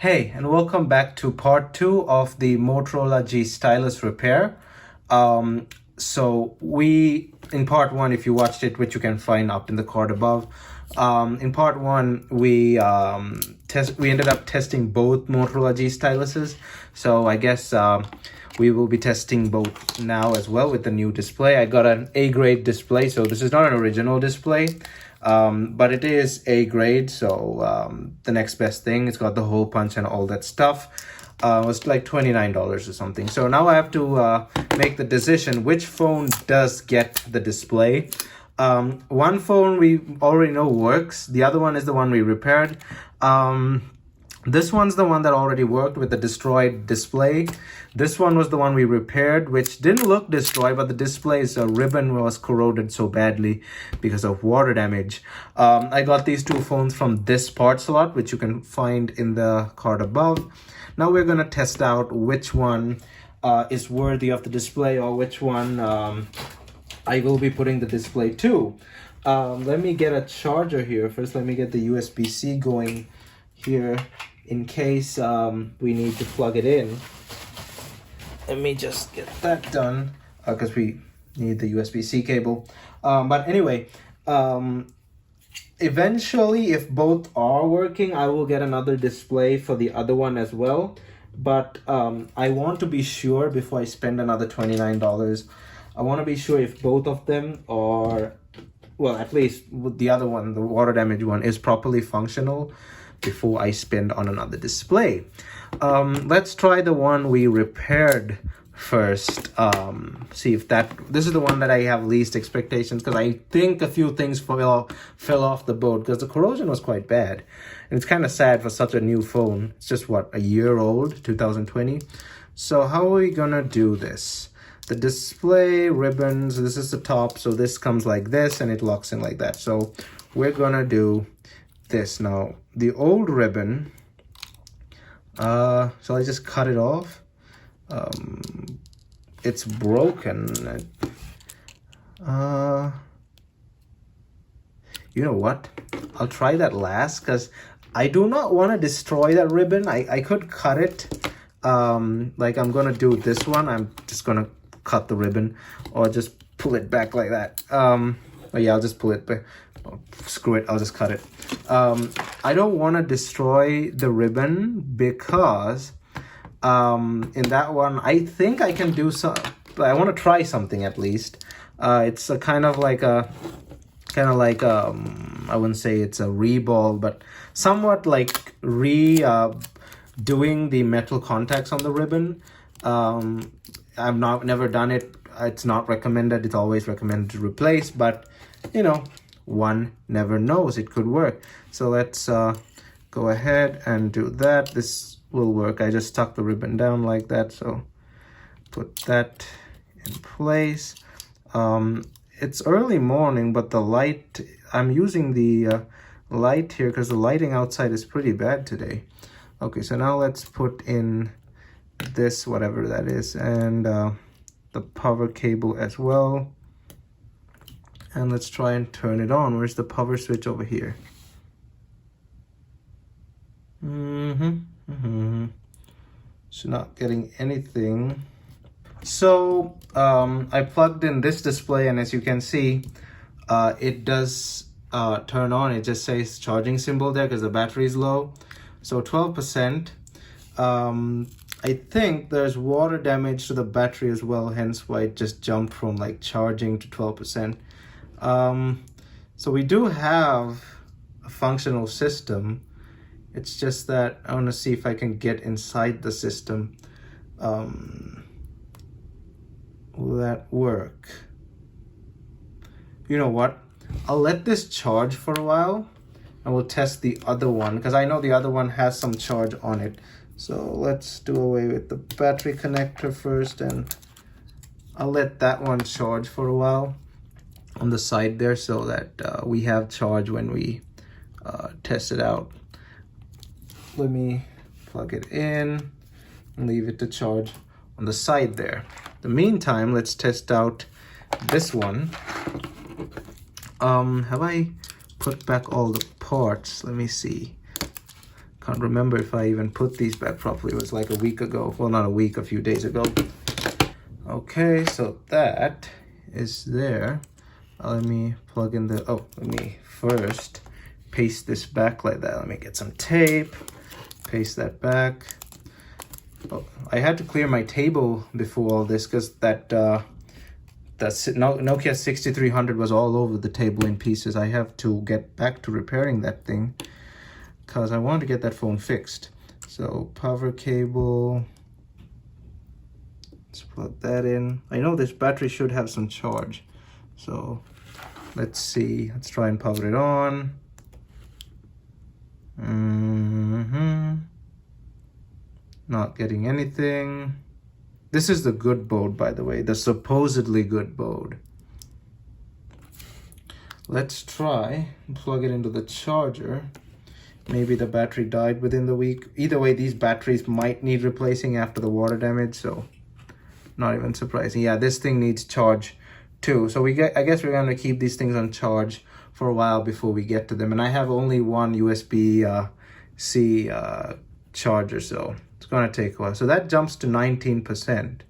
Hey, and welcome back to part 2 of the Motorola G Stylus repair. In part 1, if you watched it, which you can find up in the card above, in part 1, we ended up testing both Motorola G Styluses. So I guess we will be testing both now as well with the new display. I got an A-grade display, so this is not an original display. But it is A grade, so the next best thing. It's got the hole punch and all that stuff. It was like $29 or something. So now I have to make the decision which phone does get the display. One phone we already know works. The other one is the one we repaired. This one's the one that already worked with the destroyed display. This one was the one we repaired, which didn't look destroyed, but the display's ribbon was corroded so badly because of water damage. I got these two phones from this part slot, which you can find in the card above. Now we're going to test out which one is worthy of the display, or which one I will be putting the display to. Let me get a charger here. First, let me get the USB-C going here in case we need to plug it in. Let me just get that done because we need the USB-C cable. But anyway, eventually, if both are working, I will get another display for the other one as well. But I want to be sure before I spend another $29. I want to be sure if both of them are, well, at least with the other one, the water damage one, is properly functional before I spend on another display. Let's try the one we repaired first. See if this is the one that I have least expectations, because I think a few things fell off the boat because the corrosion was quite bad. And it's kind of sad for such a new phone. It's just what, a year old, 2020. So how are we gonna do this? The display ribbons, this is the top, so this comes like this and it locks in like that. So we're gonna do this. Now the old ribbon, so I just cut it off. It's broken. You know what, I'll try that last, because I do not want to destroy that ribbon. I could cut it, like I'm gonna do this one. I'm just gonna cut the ribbon, or just pull it back like that. But yeah, I'll just pull it back. Oh, screw it, I'll just cut it. I don't want to destroy the ribbon because in that one I think I can do some. I want to try something at least. It's a kind of like I wouldn't say it's a reball, but somewhat like doing the metal contacts on the ribbon. I've never done it. It's not recommended. It's always recommended to replace, but you know, one never knows, it could work. So let's go ahead and do that. This will work. I just tuck the ribbon down like that, so put that in place. It's early morning, but the light, I'm using the light here because the lighting outside is pretty bad today. Okay, so now let's put in this, whatever that is, and the power cable as well. And let's try and turn it on. Where's the power switch? Over here? It's not getting anything. So I plugged in this display, and as you can see, it does turn on. It just says charging symbol there because the battery is low. So 12%. I think there's water damage to the battery as well, hence why it just jumped from like charging to 12%. So we do have a functional system. It's just that I want to see if I can get inside the system. Will that work? You know what? I'll let this charge for a while and we'll test the other one, because I know the other one has some charge on it. So let's do away with the battery connector first, and I'll let that one charge for a while on the side there, so that we have charge when we test it out. Let me plug it in and leave it to charge on the side there. In the meantime, let's test out this one. Have I put back all the parts? Let me see. Can't remember if I even put these back properly. It was like a week ago. Well, not a week, a few days ago. Okay, so that is there. Let me plug in the, let me first paste this back like that. Let me get some tape, paste that back. Oh, I had to clear my table before all this because that Nokia 6300 was all over the table in pieces. I have to get back to repairing that thing because I want to get that phone fixed. So power cable, let's plug that in. I know this battery should have some charge, so let's see. Let's try and power it on. Not getting anything. This is the good mode, by the way, the supposedly good mode. Let's try and plug it into the charger. Maybe the battery died within the week. Either way, these batteries might need replacing after the water damage, so not even surprising. Yeah, this thing needs charge too. So I guess we're going to keep these things on charge for a while before we get to them. And I have only one USB-C charger, so it's going to take a while. So that jumps to 19%.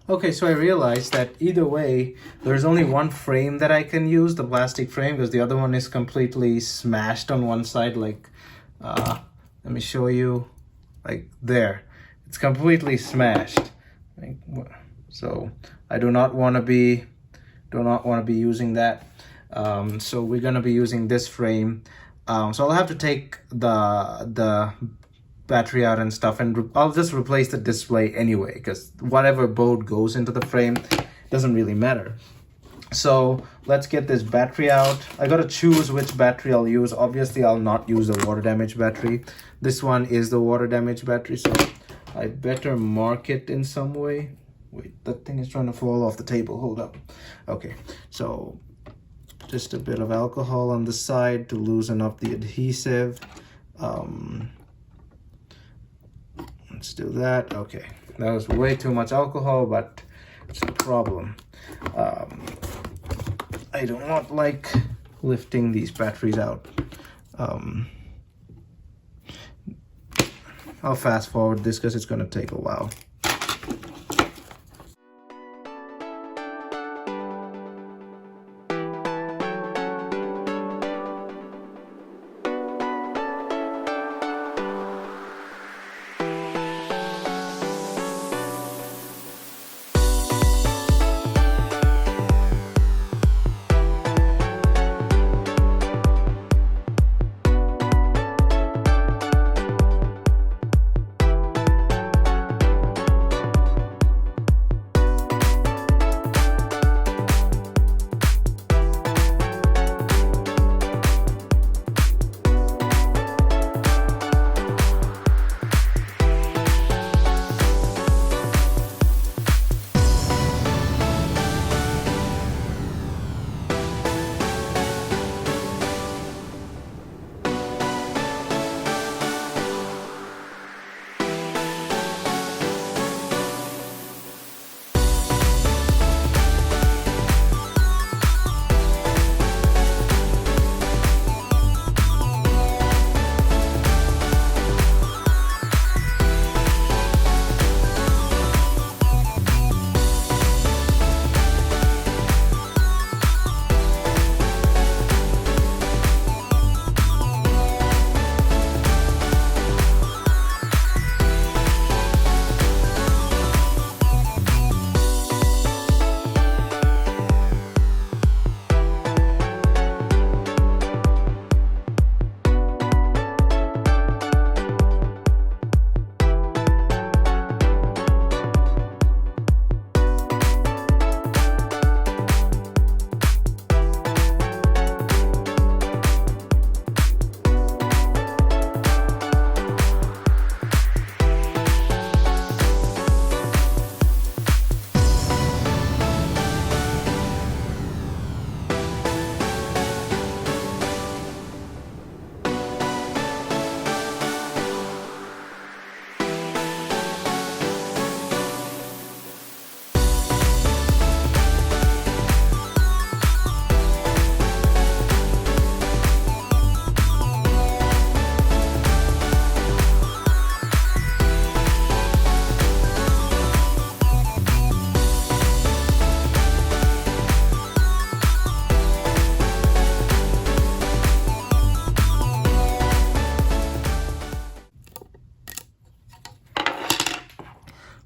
Okay, so I realized that either way, there's only one frame that I can use, the plastic frame, because the other one is completely smashed on one side. Like, let me show you, like there. It's completely smashed. So I do not want to be using that. So we're going to be using this frame. So I'll have to take the battery out and stuff, and I'll just replace the display anyway, because whatever board goes into the frame doesn't really matter. So let's get this battery out. I gotta choose which battery I'll use. Obviously I'll not use the water damage battery. This one is the water damage battery, so I better mark it in some way. Wait, that thing is trying to fall off the table. Hold up. Okay, so just a bit of alcohol on the side to loosen up the adhesive. Let's do that. Okay, that was way too much alcohol, but it's a problem. I do not like lifting these batteries out. I'll fast forward this because it's going to take a while.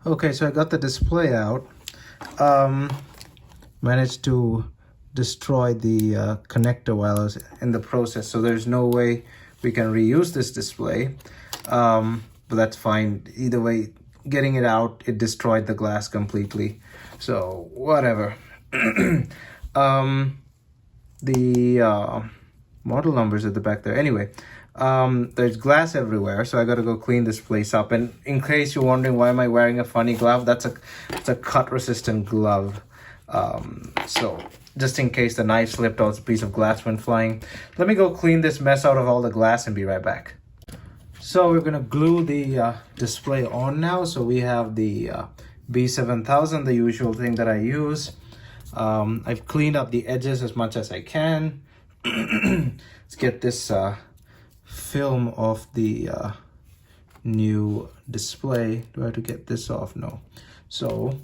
Okay, so I got the display out. Managed to destroy the connector while I was in the process, so there's no way we can reuse this display. But that's fine. Either way, getting it out, it destroyed the glass completely. So whatever. The model numbers at the back there. Anyway, there's glass everywhere, so I gotta go clean this place up. And in case you're wondering why am I wearing a funny glove, it's a cut resistant glove. So just in case the knife slipped or a piece of glass went flying. Let me go clean this mess out of all the glass and be right back. So we're gonna glue the display on now. So we have the B7000, the usual thing that I use. I've cleaned up the edges as much as I can. Let's get this film off the new display. Do I have to get this off? No. So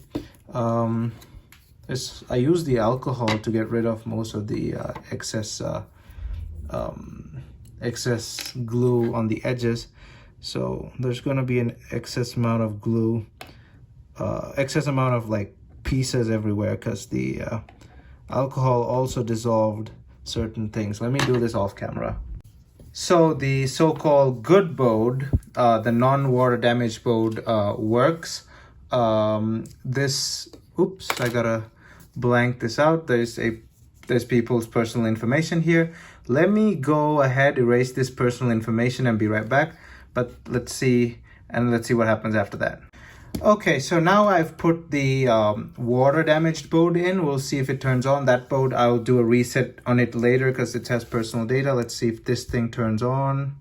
I use the alcohol to get rid of most of the excess glue on the edges. So there's going to be an excess amount of glue, excess amount of like pieces everywhere, because the alcohol also dissolved certain things. Let me do this off camera. So the so-called good board, the non-water damage board, works. Oops, I gotta blank this out. There's people's personal information here. Let me go ahead, erase this personal information and be right back. But let's see what happens after that. Okay, so now I've put the water damaged board in. We'll see if it turns on. That board, I'll do a reset on it later because it has personal data. Let's see if this thing turns on.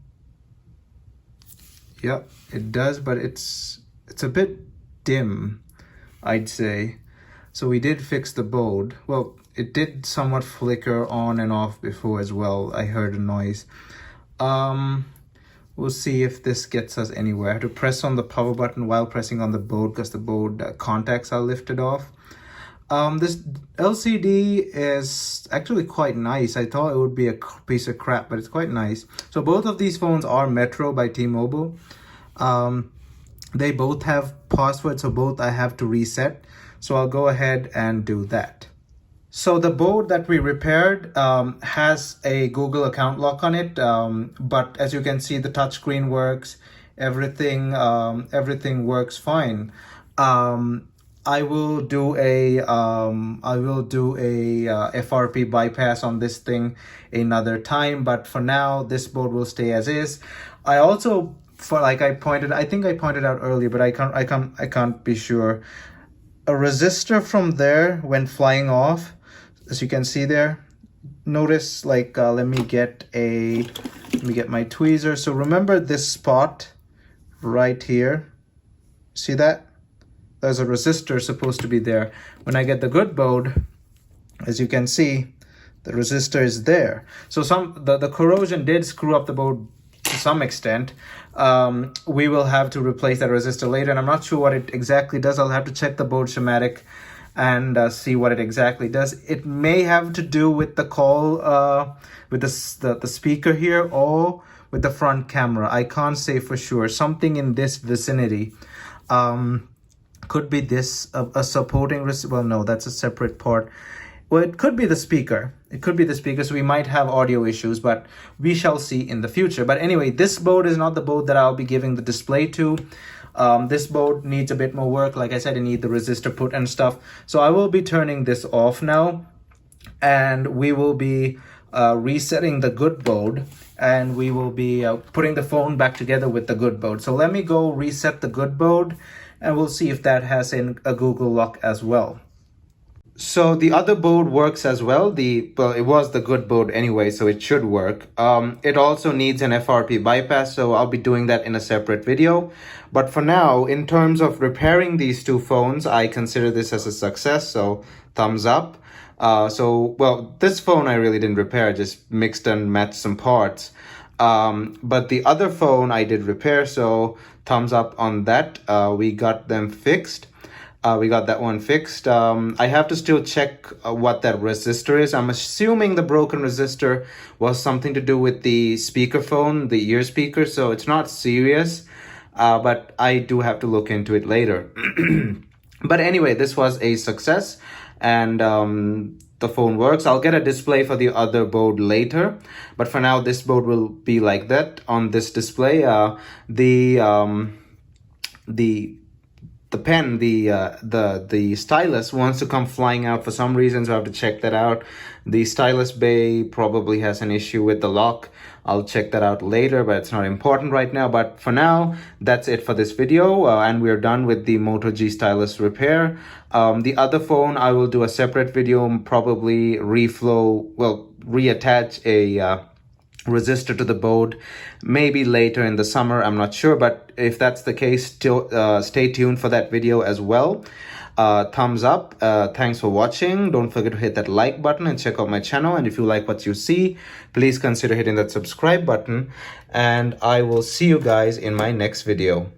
Yep, it does, but it's a bit dim, I'd say. So we did fix the board. Well, it did somewhat flicker on and off before as well. I heard a noise. We'll see if this gets us anywhere. I have to press on the power button while pressing on the board because the board contacts are lifted off. This LCD is actually quite nice. I thought it would be a piece of crap, but it's quite nice. So both of these phones are Metro by T-Mobile. They both have passwords, so both I have to reset. So I'll go ahead and do that. So the board that we repaired has a Google account lock on it, but as you can see, the touchscreen works. Everything works fine. I will do a FRP bypass on this thing another time, but for now, this board will stay as is. I also, I think I pointed out earlier, but I can't be sure. A resistor from there went flying off. As you can see there, notice let me get my tweezer. So remember this spot right here, see that? There's a resistor supposed to be there. When I get the good board, as you can see, the resistor is there. So the corrosion did screw up the board to some extent. We will have to replace that resistor later, and I'm not sure what it exactly does. I'll have to check the board schematic and see what it exactly does. It may have to do with the call, with the speaker here, or with the front camera. I can't say for sure. Something in this vicinity. Could be this, a supporting, well, no, that's a separate part. Well, it could be the speaker. It could be the speaker, so we might have audio issues, but we shall see in the future. But anyway, this board is not the board that I'll be giving the display to. This board needs a bit more work. Like I said, it needs the resistor put and stuff. So I will be turning this off now, and we will be resetting the good board, and we will be putting the phone back together with the good board. So let me go reset the good board, and we'll see if that has a Google lock as well. So the other board works as well. Well, it was the good board anyway, so it should work. It also needs an FRP bypass, so I'll be doing that in a separate video. But for now, in terms of repairing these two phones, I consider this as a success, so thumbs up. Well, this phone I really didn't repair, I just mixed and matched some parts. But the other phone I did repair, so thumbs up on that. We got them fixed. We got that one fixed. I have to still check what that resistor is. I'm assuming the broken resistor was something to do with the speakerphone, the ear speaker, so it's not serious. but I do have to look into it later. But anyway, this was a success, and the phone works. I'll get a display for the other board later, but for now this board will be like that. On this display, the pen, the stylus wants to come flying out for some reason, so I have to check that out. The stylus bay probably has an issue with the lock. I'll check that out later, but it's not important right now. But for now, that's it for this video, and we're done with the Moto G stylus repair. The other phone, I will do a separate video, probably reattach a resistor to the board, maybe later in the summer. I'm not sure, but if that's the case, still stay tuned for that video as well. Thumbs up. Thanks for watching. Don't forget to hit that like button and check out my channel. And if you like what you see, please consider hitting that subscribe button, and I will see you guys in my next video.